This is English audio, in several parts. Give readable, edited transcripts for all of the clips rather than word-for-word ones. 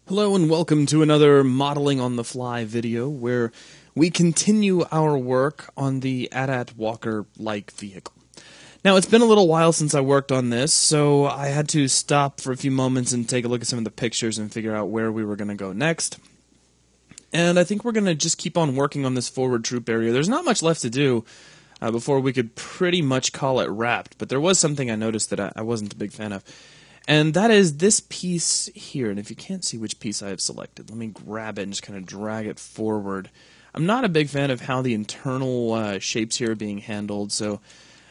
Hello and welcome to another Modeling on the Fly video where we continue our work on the AT-AT Walker-like vehicle. Now, it's been a little while since I worked on this, so I had to stop for a few moments and take a look at some of the pictures and figure out where we were going to go next. And I think we're going to just keep on working on this forward troop area. There's not much left to do before we could pretty much call it wrapped, but there was something I noticed that I wasn't a big fan of. And that is this piece here. And if you can't see which piece I have selected, let me grab it and just kind of drag it forward. I'm not a big fan of how the internal shapes here are being handled. So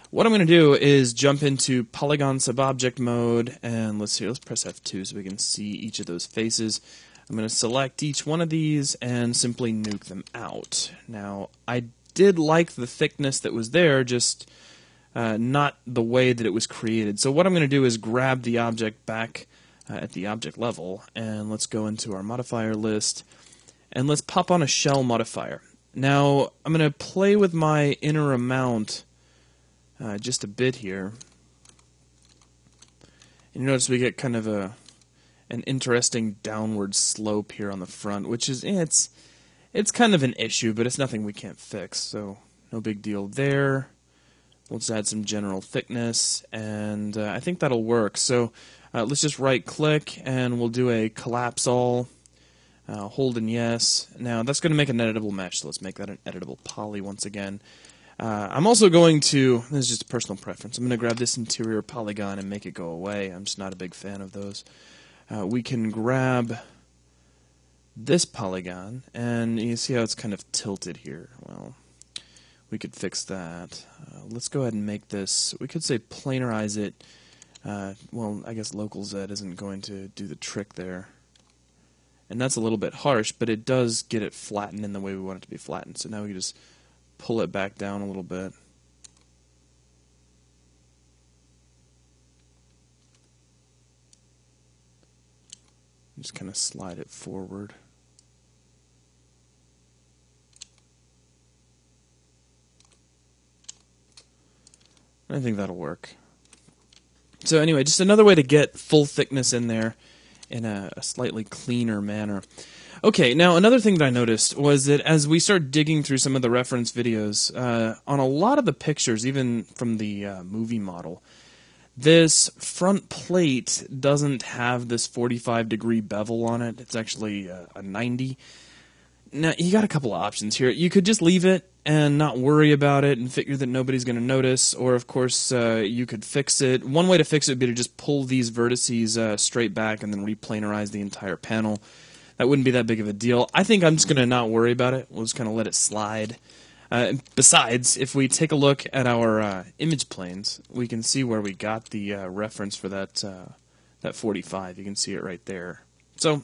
what I'm going to do is jump into Polygon Subobject mode. And let's press F2 so we can see each of those faces. I'm going to select each one of these and simply nuke them out. Now, I did like the thickness that was there, just not the way that it was created. So what I'm going to do is grab the object back at the object level, and let's go into our modifier list, and let's pop on a shell modifier. Now, I'm going to play with my inner amount just a bit here. And you notice we get kind of an interesting downward slope here on the front, which is, it's kind of an issue, but it's nothing we can't fix, so no big deal there. We'll just add some general thickness, and I think that'll work. So let's just right-click, and we'll do a collapse all, hold and yes. Now, that's going to make an editable mesh, so let's make that an editable poly once again. I'm also going to, this is just a personal preference, I'm going to grab this interior polygon and make it go away. I'm just not a big fan of those. We can grab this polygon, and you see how it's kind of tilted here. Well, we could fix that. Let's go ahead and make this, we could say planarize it. Well, I guess local Z isn't going to do the trick there. And that's a little bit harsh, but it does get it flattened in the way we want it to be flattened. So now we can just pull it back down a little bit. Just kind of slide it forward. I think that'll work. So anyway, just another way to get full thickness in there in a slightly cleaner manner. Okay, now another thing that I noticed was that as we start digging through some of the reference videos, on a lot of the pictures, even from the movie model, this front plate doesn't have this 45-degree bevel on it. It's actually a 90. Now, you got a couple of options here. You could just leave it and not worry about it and figure that nobody's going to notice, or of course you could fix it. One way to fix it would be to just pull these vertices straight back and then replanarize the entire panel. That wouldn't be that big of a deal. I think I'm just going to not worry about it. We'll just kind of let it slide. Besides, if we take a look at our image planes, we can see where we got the reference for that 45. You can see it right there. So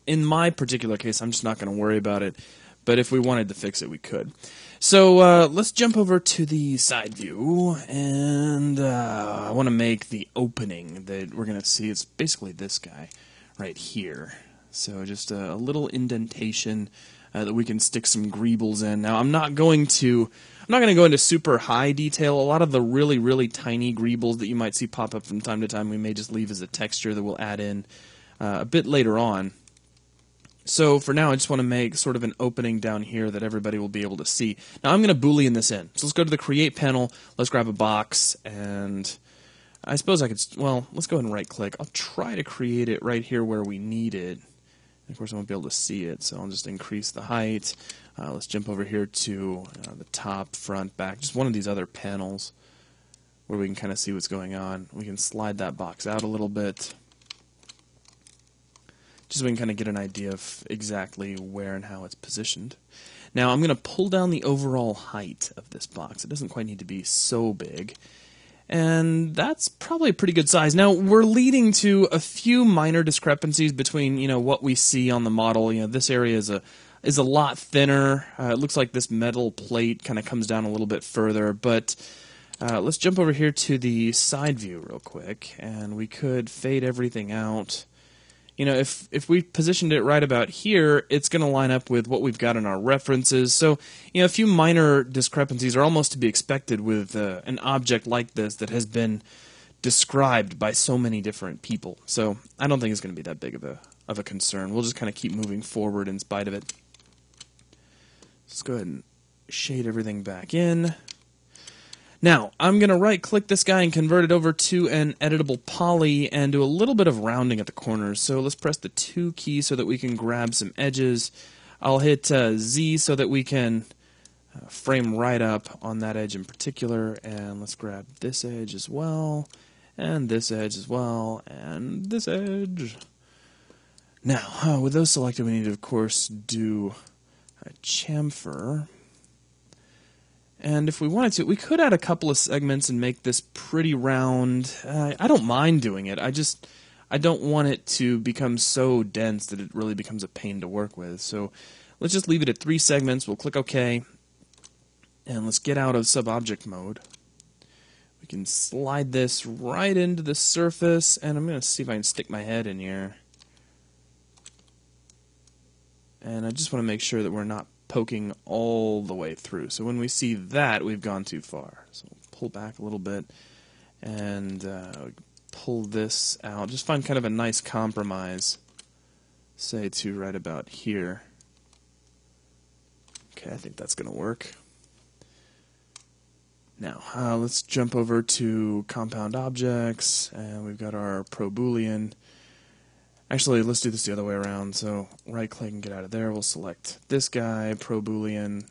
in my particular case, I'm just not going to worry about it, but if we wanted to fix it, we could. So let's jump over to the side view, and I want to make the opening that we're going to see. It's basically this guy right here. So just a little indentation that we can stick some greebles in. Now, I'm not going to go into super high detail. A lot of the really, really tiny greebles that you might see pop up from time to time, we may just leave as a texture that we'll add in a bit later on. So for now, I just want to make sort of an opening down here that everybody will be able to see. Now I'm going to Boolean this in. So let's go to the Create panel, let's grab a box, and I suppose I could, well, let's go ahead and right-click. I'll try to create it right here where we need it. And of course, I won't be able to see it, so I'll just increase the height. Let's jump over here to the top, front, back, just one of these other panels where we can kind of see what's going on. We can slide that box out a little bit, just so we can kind of get an idea of exactly where and how it's positioned. Now I'm going to pull down the overall height of this box. It doesn't quite need to be so big, and that's probably a pretty good size. Now we're leading to a few minor discrepancies between what we see on the model. This area is a lot thinner. It looks like this metal plate kind of comes down a little bit further, but let's jump over here to the side view real quick, and we could fade everything out. If we positioned it right about here, it's going to line up with what we've got in our references. So, a few minor discrepancies are almost to be expected with an object like this that has been described by so many different people. So I don't think it's going to be that big of of a concern. We'll just kind of keep moving forward in spite of it. Let's go ahead and shade everything back in. Now, I'm going to right-click this guy and convert it over to an editable poly and do a little bit of rounding at the corners. So let's press the 2 key so that we can grab some edges. I'll hit Z so that we can frame right up on that edge in particular. And let's grab this edge as well, and this edge as well, and this edge. Now, with those selected, we need to, of course, do a chamfer. And if we wanted to, we could add a couple of segments and make this pretty round. I don't mind doing it. I don't want it to become so dense that it really becomes a pain to work with. So let's just leave it at 3 segments. We'll click OK. And let's get out of subobject mode. We can slide this right into the surface. And I'm going to see if I can stick my head in here. And I just want to make sure that we're not poking all the way through. So when we see that, we've gone too far. So we'll pull back a little bit and pull this out. Just find kind of a nice compromise, say to right about here. Okay, I think that's going to work. Now, let's jump over to compound objects, and we've got our ProBoolean. Actually, let's do this the other way around. So right-click and get out of there. We'll select this guy, ProBoolean,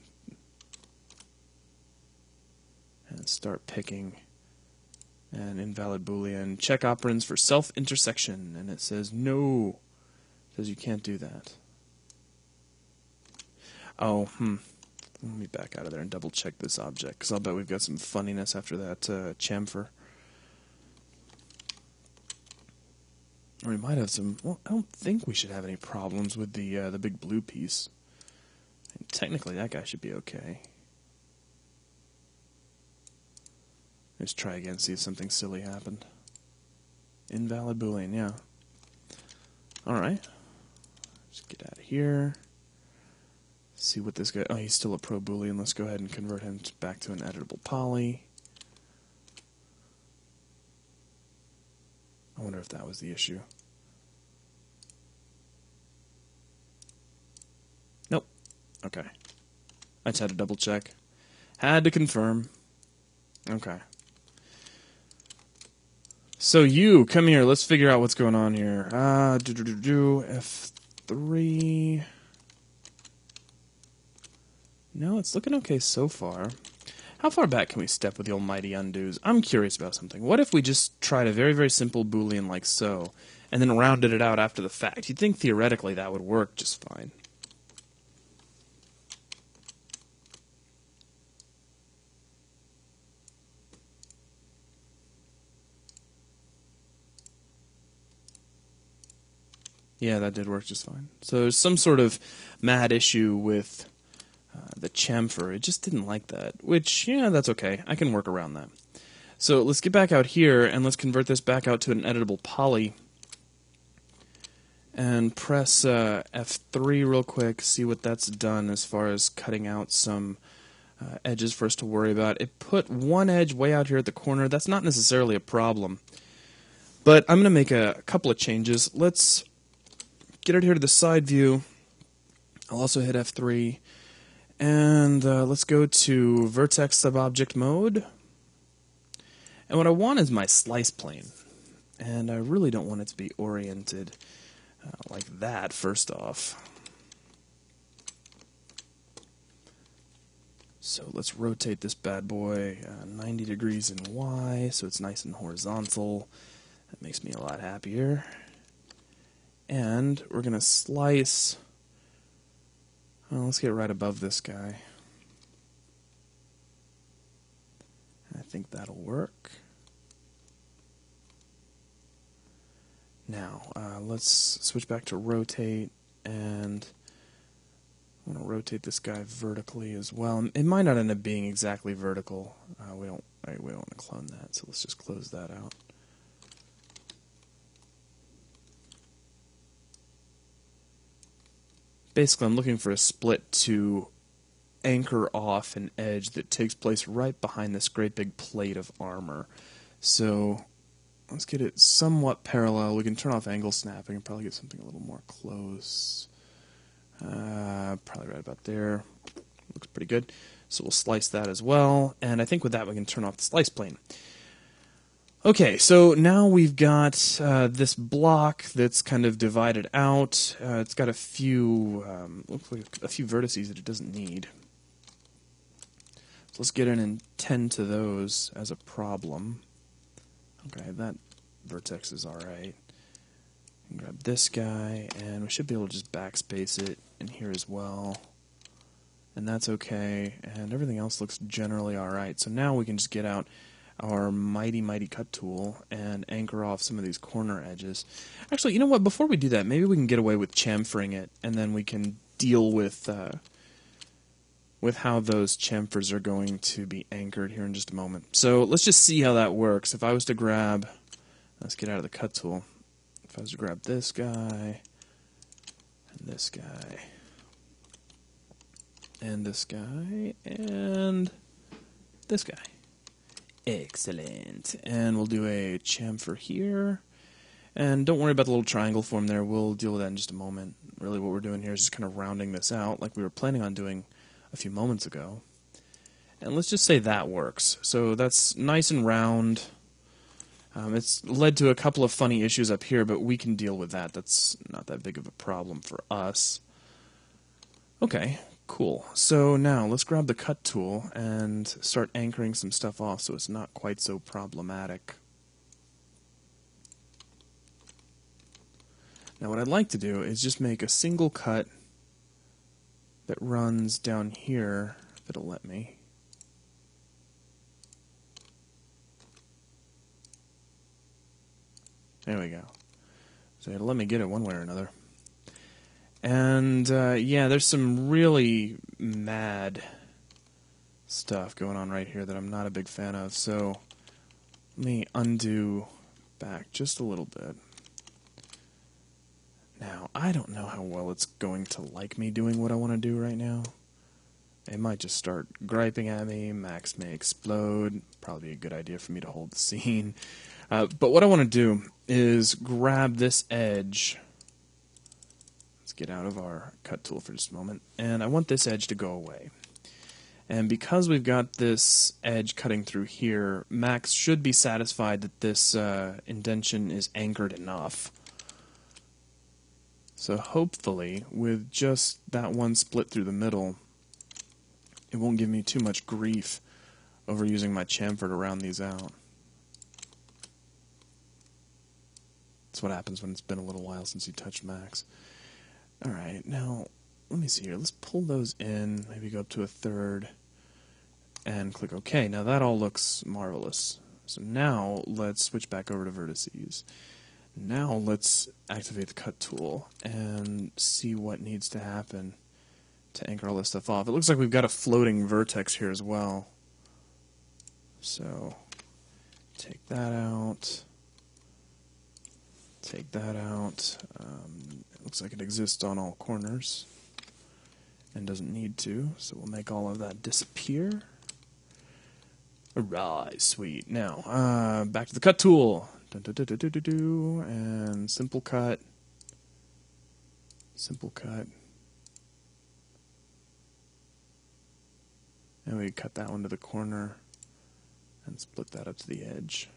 and start picking an invalid Boolean. Check operands for self-intersection, and it says no. It says you can't do that. Oh, let me back out of there and double-check this object, because I'll bet we've got some funniness after that chamfer. Or we might have some. Well, I don't think we should have any problems with the big blue piece. And technically, that guy should be okay. Let's try again, see if something silly happened. Invalid Boolean, yeah. Alright. Let's get out of here. See what this guy... Oh, he's still a ProBoolean. Let's go ahead and convert him back to an editable poly. I wonder if that was the issue. Nope. Okay. I just had to double check. Had to confirm. Okay. So you, come here. Let's figure out what's going on here. F3. No, it's looking okay so far. How far back can we step with the almighty undos? I'm curious about something. What if we just tried a very, very simple Boolean like so, and then rounded it out after the fact? You'd think theoretically that would work just fine. Yeah, that did work just fine. So there's some sort of mad issue with the chamfer. It just didn't like that, which, yeah, that's okay. I can work around that. So let's get back out here, and let's convert this back out to an editable poly. And press F3 real quick, see what that's done as far as cutting out some edges for us to worry about. It put one edge way out here at the corner. That's not necessarily a problem. But I'm going to make a couple of changes. Let's get it here to the side view. I'll also hit F3. And let's go to vertex subobject mode. And what I want is my slice plane. And I really don't want it to be oriented like that, first off. So let's rotate this bad boy 90 degrees in Y so it's nice and horizontal. That makes me a lot happier. And we're going to slice... Well, let's get right above this guy. I think that'll work. Now, let's switch back to rotate, and I want to rotate this guy vertically as well. It might not end up being exactly vertical. We don't want to clone that, so let's just close that out. Basically, I'm looking for a split to anchor off an edge that takes place right behind this great big plate of armor. So let's get it somewhat parallel. We can turn off angle snapping and probably get something a little more close. Probably right about there. Looks pretty good. So we'll slice that as well. And I think with that we can turn off the slice plane. Okay, so now we've got this block that's kind of divided out. It's got a few, looks like a few vertices that it doesn't need. So let's get in and tend to those as a problem. Okay, that vertex is alright. Grab this guy, and we should be able to just backspace it in here as well. And that's okay, and everything else looks generally alright. So now we can just get out our mighty cut tool and anchor off some of these corner edges. Actually, you know what? Before we do that, maybe we can get away with chamfering it, and then we can deal with how those chamfers are going to be anchored here in just a moment. So let's just see how that works. If I was to grab, let's get out of the cut tool. If I was to grab this guy, and this guy, and this guy, and this guy. Excellent. And we'll do a chamfer here. And don't worry about the little triangle form there. We'll deal with that in just a moment. Really what we're doing here is just kind of rounding this out like we were planning on doing a few moments ago. And let's just say that works. So that's nice and round. It's led to a couple of funny issues up here, but we can deal with that. That's not that big of a problem for us. Okay. Cool. So now let's grab the cut tool and start anchoring some stuff off so it's not quite so problematic. Now what I'd like to do is just make a single cut that runs down here, if it'll let me. There we go. So it'll let me get it one way or another. And, yeah, there's some really mad stuff going on right here that I'm not a big fan of. So let me undo back just a little bit. Now, I don't know how well it's going to like me doing what I want to do right now. It might just start griping at me. Max may explode. Probably a good idea for me to hold the scene. But what I want to do is grab this edge. Get out of our cut tool for just a moment, and I want this edge to go away. And because we've got this edge cutting through here, Max should be satisfied that this indentation is anchored enough. So hopefully, with just that one split through the middle, it won't give me too much grief over using my chamfer to round these out. That's what happens when it's been a little while since you touched Max. Alright, now, let me see here. Let's pull those in, maybe go up to a third, and click OK. Now that all looks marvelous. So now, let's switch back over to vertices. Now let's activate the cut tool and see what needs to happen to anchor all this stuff off. It looks like we've got a floating vertex here as well. So, take that out. Take that out. It looks like it exists on all corners and doesn't need to, so we'll make all of that disappear. Alright, sweet. Now, back to the cut tool. And simple cut. Simple cut. And we cut that one to the corner and split that up to the edge.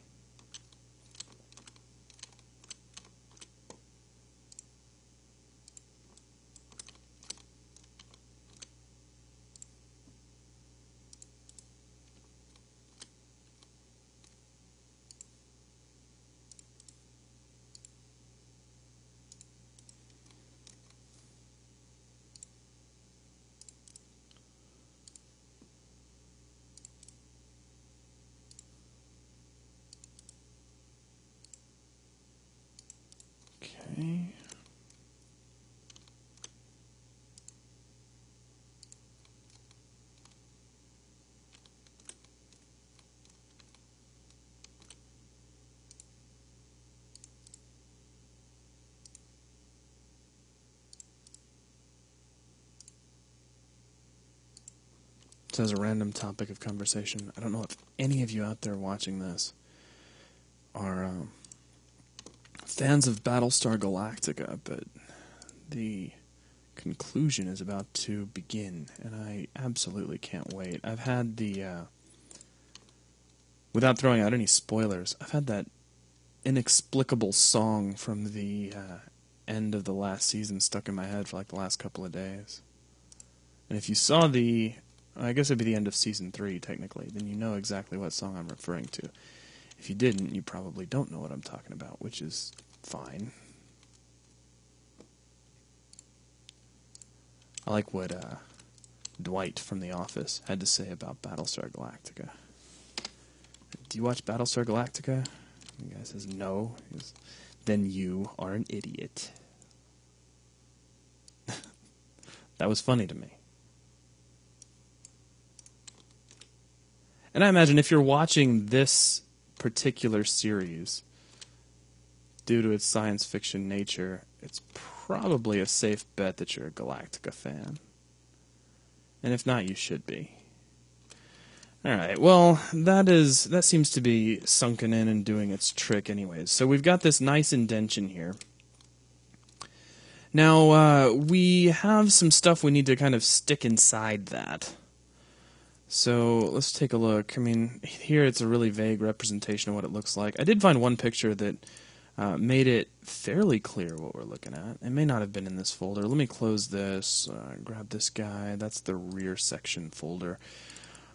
Okay. So as a random topic of conversation, I don't know if any of you out there watching this are fans of Battlestar Galactica, but the conclusion is about to begin, and I absolutely can't wait. I've had without throwing out any spoilers, I've had that inexplicable song from the end of the last season stuck in my head for like the last couple of days. And if you saw I guess it'd be the end of season 3 technically, then you know exactly what song I'm referring to. If you didn't, you probably don't know what I'm talking about, which is fine. I like what Dwight from The Office had to say about Battlestar Galactica. Do you watch Battlestar Galactica? The guy says no. He goes, then you are an idiot. That was funny to me. And I imagine if you're watching this particular series, due to its science fiction nature, it's probably a safe bet that you're a Galactica fan. And if not, you should be. Alright, well, that seems to be sunken in and doing its trick anyways. So we've got this nice indentation here. Now, we have some stuff we need to kind of stick inside that. So let's take a look. I mean, here it's a really vague representation of what it looks like. I did find one picture that made it fairly clear what we're looking at. It may not have been in this folder. Let me close this, grab this guy. That's the rear section folder.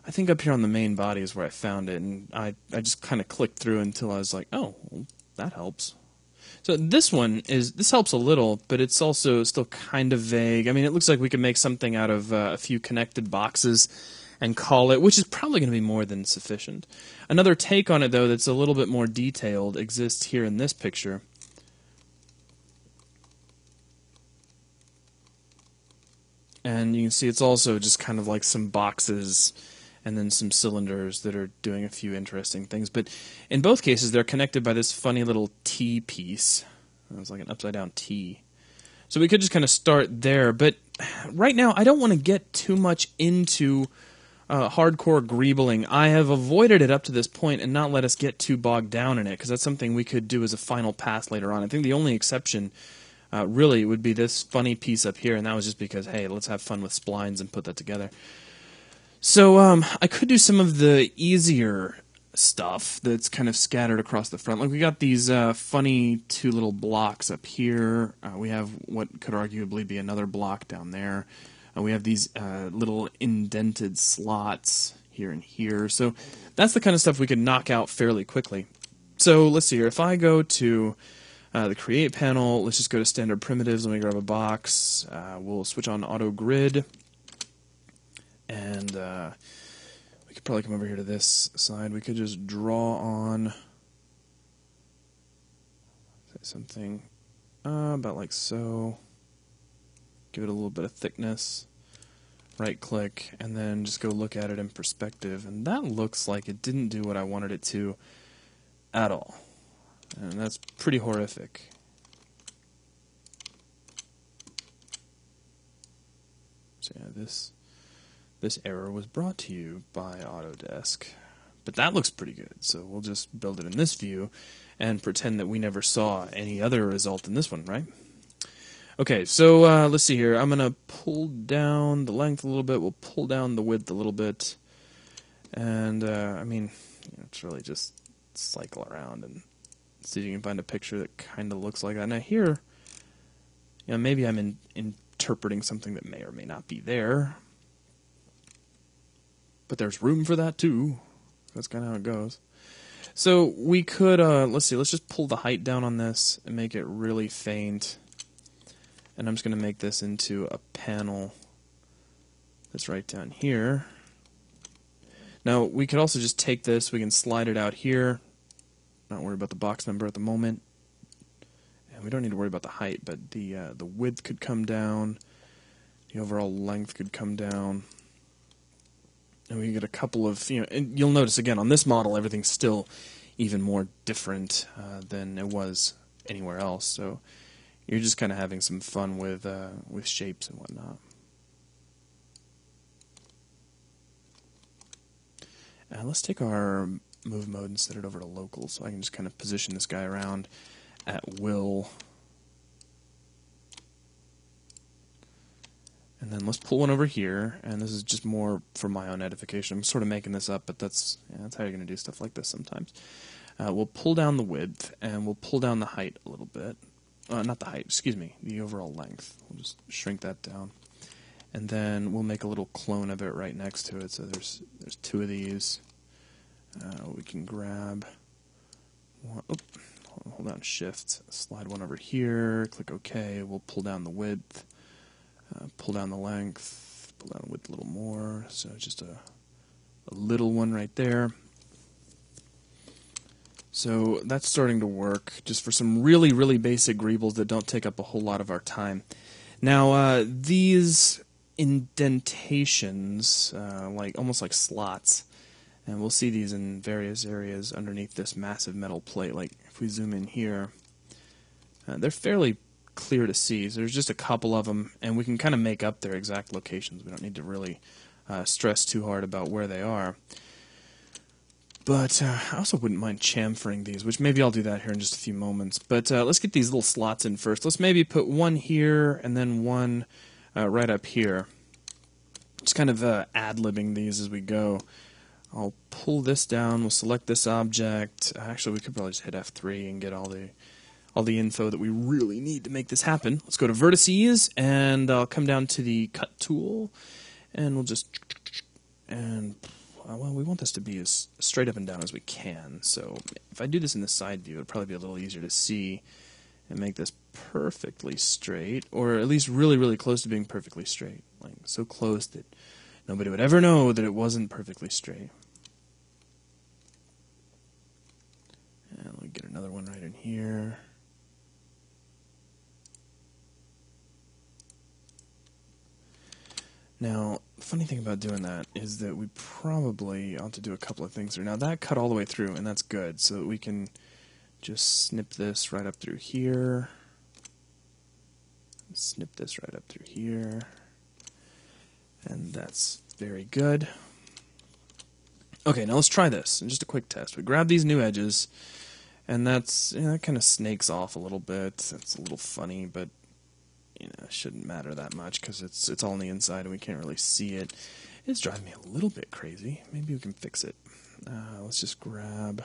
I think up here on the main body is where I found it, and I just kind of clicked through until I was like, oh, well, that helps. So this helps a little, but it's also still kind of vague. I mean, it looks like we could make something out of a few connected boxes and call it, which is probably going to be more than sufficient. Another take on it, though, that's a little bit more detailed exists here in this picture. And you can see it's also just kind of like some boxes and then some cylinders that are doing a few interesting things. But in both cases, they're connected by this funny little T piece. It's like an upside-down T. So we could just kind of start there. But right now, I don't want to get too much into hardcore greebling. I have avoided it up to this point and not let us get too bogged down in it, because that's something we could do as a final pass later on. I think the only exception really would be this funny piece up here, and that was just because, hey, let's have fun with splines and put that together. So I could do some of the easier stuff that's kind of scattered across the front. Like we got these funny two little blocks up here. We have what could arguably be another block down there. We have these little indented slots here and here. So that's the kind of stuff we could knock out fairly quickly. So let's see here. If I go to the Create panel, let's just go to Standard Primitives. Let me grab a box. We'll switch on Auto Grid. And we could probably come over here to this side. We could just draw on something about like so. Give it a little bit of thickness. Right click, and then just go look at it in perspective. And that looks like it didn't do what I wanted it to at all. And that's pretty horrific. So yeah, this error was brought to you by Autodesk. But that looks pretty good, so we'll just build it in this view and pretend that we never saw any other result in this one, right? Okay, so let's see here. I'm going to pull down the length a little bit. We'll pull down the width a little bit. And, I mean, it's really just cycle around and see if you can find a picture that kind of looks like that. Now here, maybe I'm interpreting something that may or may not be there. But there's room for that too. That's kind of how it goes. So we could, let's see, let's just pull the height down on this and make it really faint. And I'm just going to make this into a panel that's right down here. Now we could also just take this, we can slide it out here. Not worry about the box number at the moment. And we don't need to worry about the height, but the width could come down. The overall length could come down. And we get a couple of, and you'll notice again on this model everything's still even more different than it was anywhere else. So you're just kind of having some fun with shapes and whatnot. Let's take our move mode and set it over to local, so I can just kind of position this guy around. at will. And then let's pull one over here, and this is just more for my own edification. I'm sort of making this up, but that's how you're going to do stuff like this sometimes. We'll pull down the width, and we'll pull down the height a little bit. Not the height, excuse me, the overall length. We'll just shrink that down. And then we'll make a little clone of it right next to it. So there's two of these. We can grab one. Hold down Shift, slide one over here, click OK. We'll pull down the width. Pull down the length, pull down the width a little more, so just a little one right there. So that's starting to work, just for some really, really basic greebles that don't take up a whole lot of our time. Now, these indentations, almost like slots, and we'll see these in various areas underneath this massive metal plate. Like, if we zoom in here, they're fairly clear to see. So there's just a couple of them, and we can kind of make up their exact locations. We don't need to really stress too hard about where they are. But I also wouldn't mind chamfering these, which maybe I'll do that here in just a few moments. But let's get these little slots in first. Let's maybe put one here and then one right up here. Just kind of ad-libbing these as we go. I'll pull this down. We'll select this object. Actually, we could probably just hit F3 and get all the info that we really need to make this happen. Let's go to vertices, and I'll come down to the cut tool, and we'll just, and well, we want this to be as straight up and down as we can. So if I do this in the side view, it'll probably be a little easier to see and make this perfectly straight, or at least really, really close to being perfectly straight. Like, so close that nobody would ever know that it wasn't perfectly straight. And let me get another one right in here. Now, the funny thing about doing that is that we probably ought to do a couple of things here. Now, that cut all the way through, and that's good, so that we can just snip this right up through here. Snip this right up through here. And that's very good. Okay, now let's try this. Just a quick test. We grab these new edges, and that's, that kind of snakes off a little bit. That's a little funny, but it shouldn't matter that much because it's all on the inside and we can't really see it. It's driving me a little bit crazy. Maybe we can fix it. Let's just grab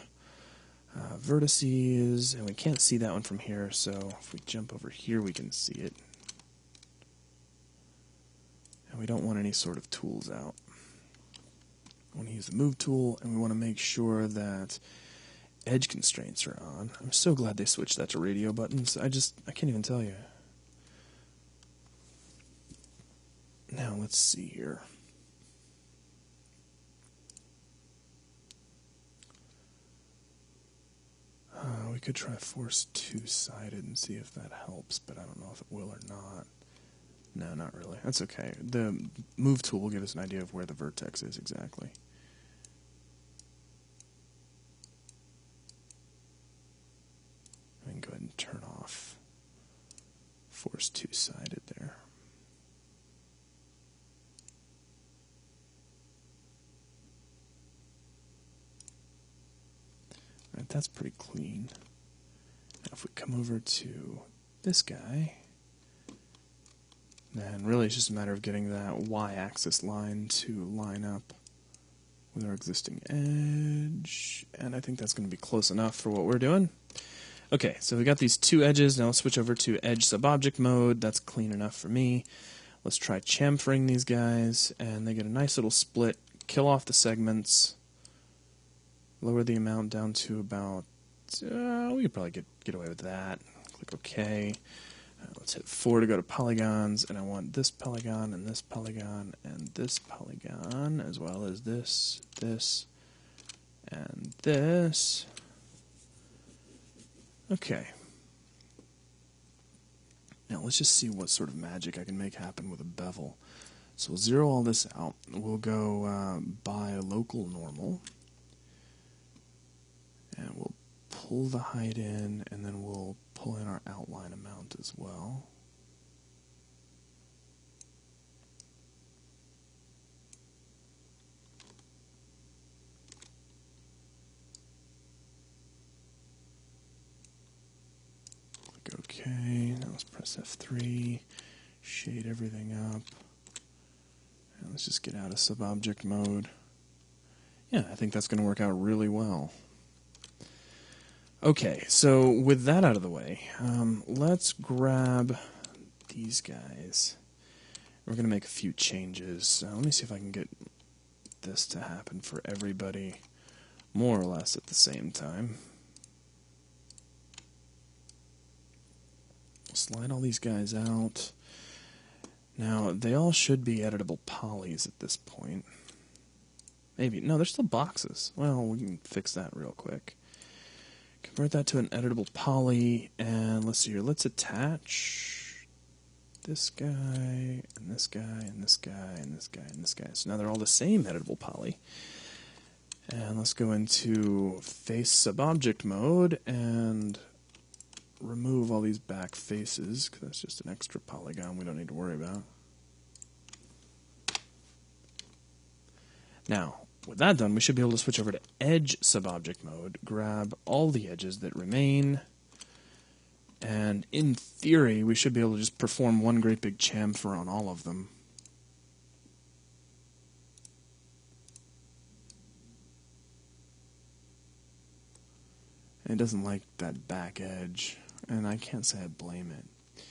vertices, and we can't see that one from here, so if we jump over here we can see it. And we don't want any sort of tools out. I want to use the move tool, and we want to make sure that edge constraints are on. I'm so glad they switched that to radio buttons. I can't even tell you. Now let's see here. We could try force two-sided and see if that helps, but I don't know if it will or not. No, not really. That's okay. The move tool will give us an idea of where the vertex is exactly. I can go ahead and turn off force two-sided there. All right, that's pretty clean. Now if we come over to this guy, then really it's just a matter of getting that y-axis line to line up with our existing edge, and I think that's going to be close enough for what we're doing. Okay, so we got these two edges. Now let's switch over to edge subobject mode. That's clean enough for me. Let's try chamfering these guys, and they get a nice little split. Kill off the segments. Lower the amount down to about, we could probably get away with that. Click OK. Let's hit 4 to go to polygons, and I want this polygon, and this polygon, and this polygon, as well as this, and this. Okay. Now let's just see what sort of magic I can make happen with a bevel. So we'll zero all this out. We'll go by local normal. And we'll pull the height in, and then we'll pull in our outline amount as well. Okay, now let's press F3, shade everything up. And let's just get out of subobject mode. Yeah, I think that's going to work out really well. Okay, so with that out of the way, let's grab these guys. We're going to make a few changes. Let me see if I can get this to happen for everybody more or less at the same time. Slide all these guys out. Now, they all should be editable polys at this point. Maybe. No, they're still boxes. Well, we can fix that real quick. Convert that to an editable poly, and let's see here. Let's attach this guy, and this guy, and this guy, and this guy, and this guy. So now they're all the same editable poly. And let's go into face subobject mode and remove all these back faces, because that's just an extra polygon we don't need to worry about. Now, with that done, we should be able to switch over to edge subobject mode, grab all the edges that remain, and in theory, we should be able to just perform one great big chamfer on all of them. It doesn't like that back edge, and I can't say I blame it.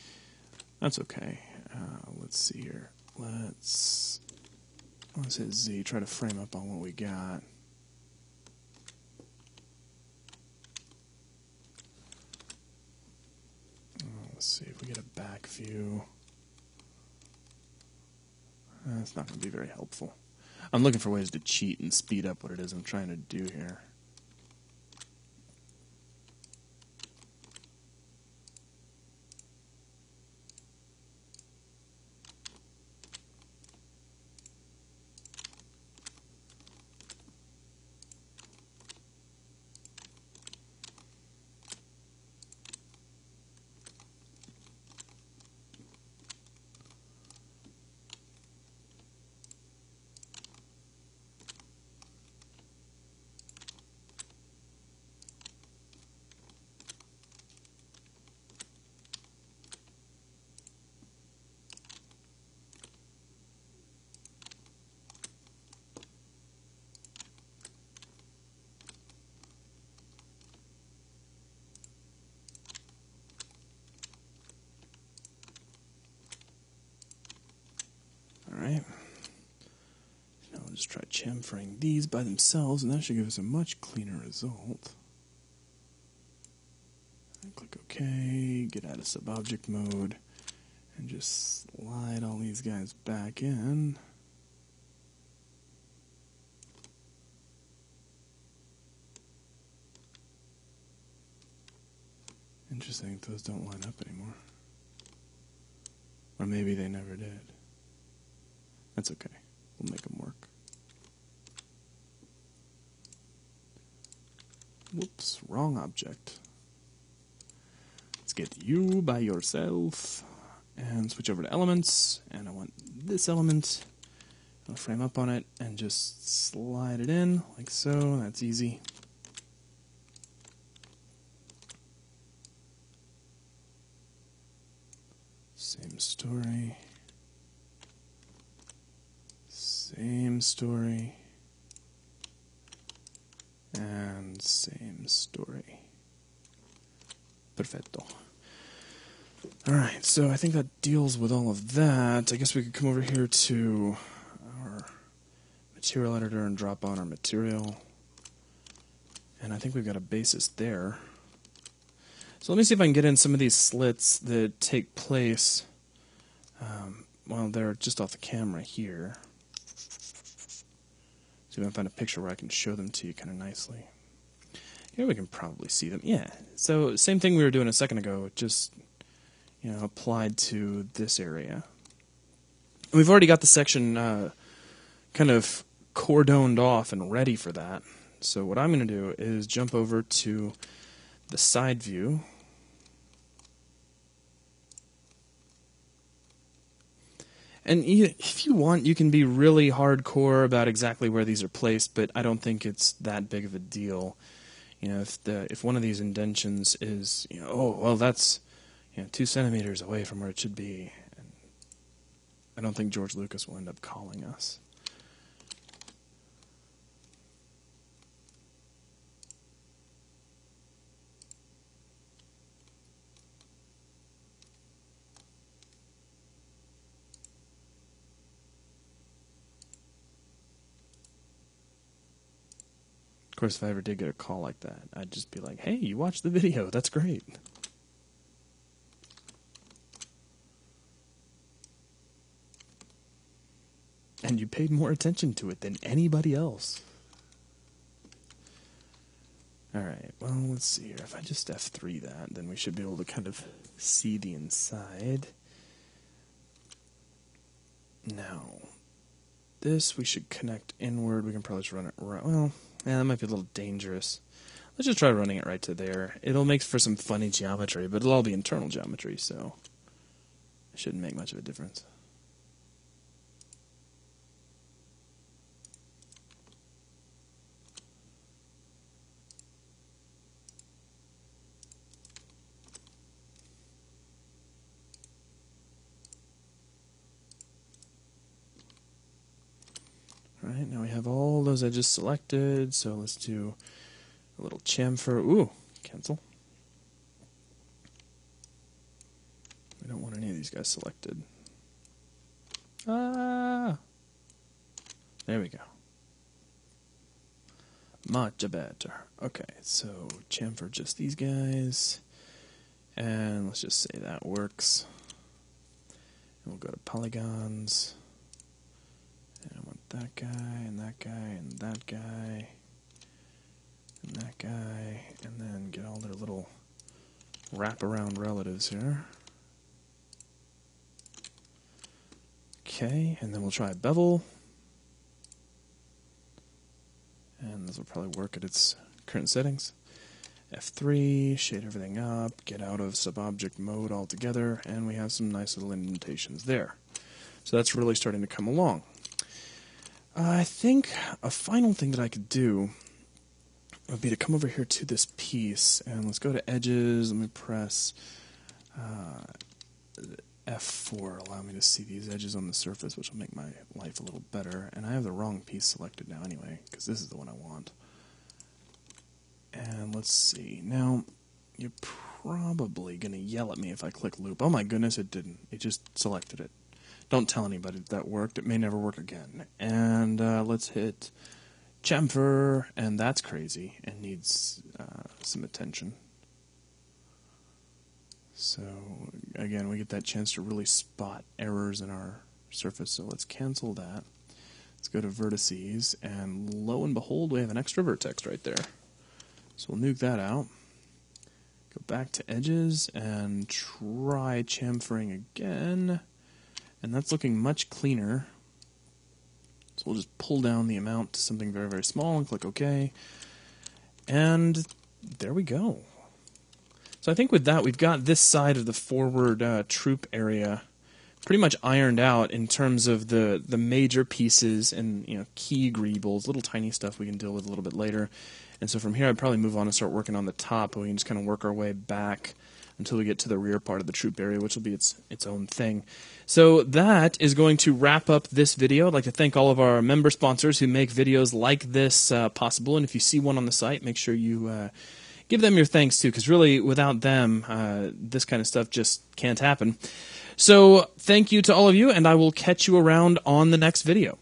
That's okay. Let's see here. Let's hit Z, try to frame up on what we got. Let's see if we get a back view. That's not going to be very helpful. I'm looking for ways to cheat and speed up what it is I'm trying to do here. Alright. Now we'll just try chamfering these by themselves, and that should give us a much cleaner result. And click OK, get out of subobject mode, and just slide all these guys back in. Interesting, those don't line up anymore. Or maybe they never did. That's okay. We'll make them work. Whoops, wrong object. Let's get you by yourself and switch over to elements. And I want this element. I'll frame up on it and just slide it in like so. That's easy. Same story. Same story. And same story. Perfetto. Alright, so I think that deals with all of that. I guess we could come over here to our material editor and drop on our material. And I think we've got a basis there. So let me see if I can get in some of these slits that take place while they're just off the camera here. See if I can find a picture where I can show them to you kind of nicely. Here we can probably see them. Yeah, so same thing we were doing a second ago, just applied to this area. And we've already got the section kind of cordoned off and ready for that. So what I'm going to do is jump over to the side view. And if you want, you can be really hardcore about exactly where these are placed, but I don't think it's that big of a deal. If one of these indentions is, oh well, that's 2 centimeters away from where it should be. And I don't think George Lucas will end up calling us. Of course, if I ever did get a call like that, I'd just be like, hey, you watched the video. That's great. And you paid more attention to it than anybody else. Alright, well, let's see here. If I just F3 that, then we should be able to kind of see the inside. Now, this we should connect inward. We can probably just run it right. Well, yeah, that might be a little dangerous. Let's just try running it right to there. It'll make for some funny geometry, but it'll all be internal geometry, so it shouldn't make much of a difference. Alright, now we have all those edges selected, so let's do a little chamfer. Ooh, cancel. We don't want any of these guys selected. Ah! There we go. Much better. Okay, so chamfer just these guys. And let's just say that works. And we'll go to polygons. And I want that guy, and that guy, and that guy, and that guy, and then get all their little wraparound relatives here. Okay, and then we'll try bevel. And this will probably work at its current settings. F3, shade everything up, get out of subobject mode altogether, and we have some nice little indentations there. So that's really starting to come along. I think a final thing that I could do would be to come over here to this piece, and let's go to edges. Let me press F4, allow me to see these edges on the surface, which will make my life a little better. And I have the wrong piece selected now anyway, because this is the one I want. And let's see. Now, you're probably going to yell at me if I click loop. Oh my goodness, it didn't. It just selected it. Don't tell anybody that worked. It may never work again. And let's hit chamfer, and that's crazy and needs some attention. So, again, we get that chance to really spot errors in our surface. So let's cancel that. Let's go to vertices, and lo and behold, we have an extra vertex right there. So we'll nuke that out. Go back to edges and try chamfering again. And that's looking much cleaner. So we'll just pull down the amount to something very, very small and click OK. And there we go. So I think with that, we've got this side of the forward troop area pretty much ironed out in terms of the major pieces and key greebles, little tiny stuff we can deal with a little bit later. And so from here, I'd probably move on and start working on the top, and we can just kind of work our way back until we get to the rear part of the troop area, which will be its own thing. So that is going to wrap up this video. I'd like to thank all of our member sponsors who make videos like this possible. And if you see one on the site, make sure you give them your thanks too, because really, without them, this kind of stuff just can't happen. So thank you to all of you, and I will catch you around on the next video.